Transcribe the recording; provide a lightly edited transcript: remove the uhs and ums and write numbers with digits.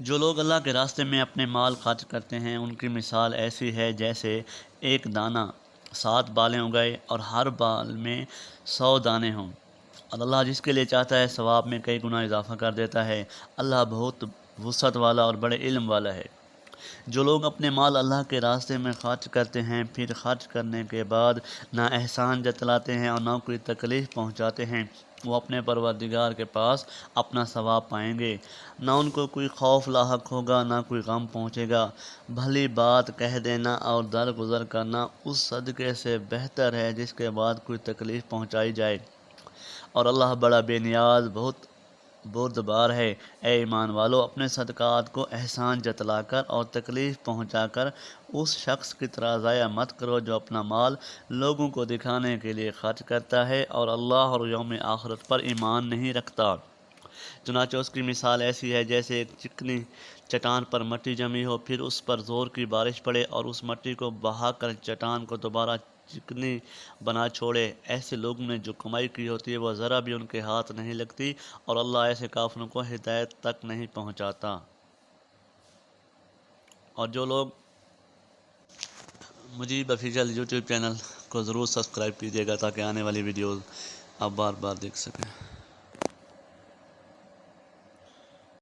جو لوگ اللہ کے راستے میں اپنے مال خرچ کرتے ہیں ان کی مثال ایسی ہے جیسے ایک دانہ 7 بالیں اگائے اور ہر بال میں 100 دانے ہوں، اور اللہ جس کے لیے چاہتا ہے ثواب میں کئی گنا اضافہ کر دیتا ہے۔ اللہ بہت وسعت والا اور بڑے علم والا ہے۔ جو لوگ اپنے مال اللہ کے راستے میں خرچ کرتے ہیں پھر خرچ کرنے کے بعد نہ احسان جتلاتے ہیں اور نہ کوئی تکلیف پہنچاتے ہیں، وہ اپنے پروردگار کے پاس اپنا ثواب پائیں گے۔ نہ ان کو کوئی خوف لاحق ہوگا نہ کوئی غم پہنچے گا۔ بھلی بات کہہ دینا اور درگزر کرنا اس صدقے سے بہتر ہے جس کے بعد کوئی تکلیف پہنچائی جائے، اور اللہ بڑا بے نیاز بہت بردبار ہے۔ اے ایمان والو، اپنے صدقات کو احسان جتلا کر اور تکلیف پہنچا کر اس شخص کی طرح ضائع مت کرو جو اپنا مال لوگوں کو دکھانے کے لیے خرچ کرتا ہے اور اللہ اور یوم آخرت پر ایمان نہیں رکھتا۔ چنانچہ اس کی مثال ایسی ہے جیسے ایک چکنی چٹان پر مٹی جمی ہو، پھر اس پر زور کی بارش پڑے اور اس مٹی کو بہا کر چٹان کو دوبارہ چکنی بنا چھوڑے۔ ایسے لوگوں نے جو کمائی کی ہوتی ہے وہ ذرا بھی ان کے ہاتھ نہیں لگتی، اور اللہ ایسے کافروں کو ہدایت تک نہیں پہنچاتا۔ اور جو لوگ مجیب آفیشیل یوٹیوب چینل کو ضرور سبسکرائب کیجیے گا تاکہ آنے والی ویڈیوز آپ بار بار دیکھ سکیں۔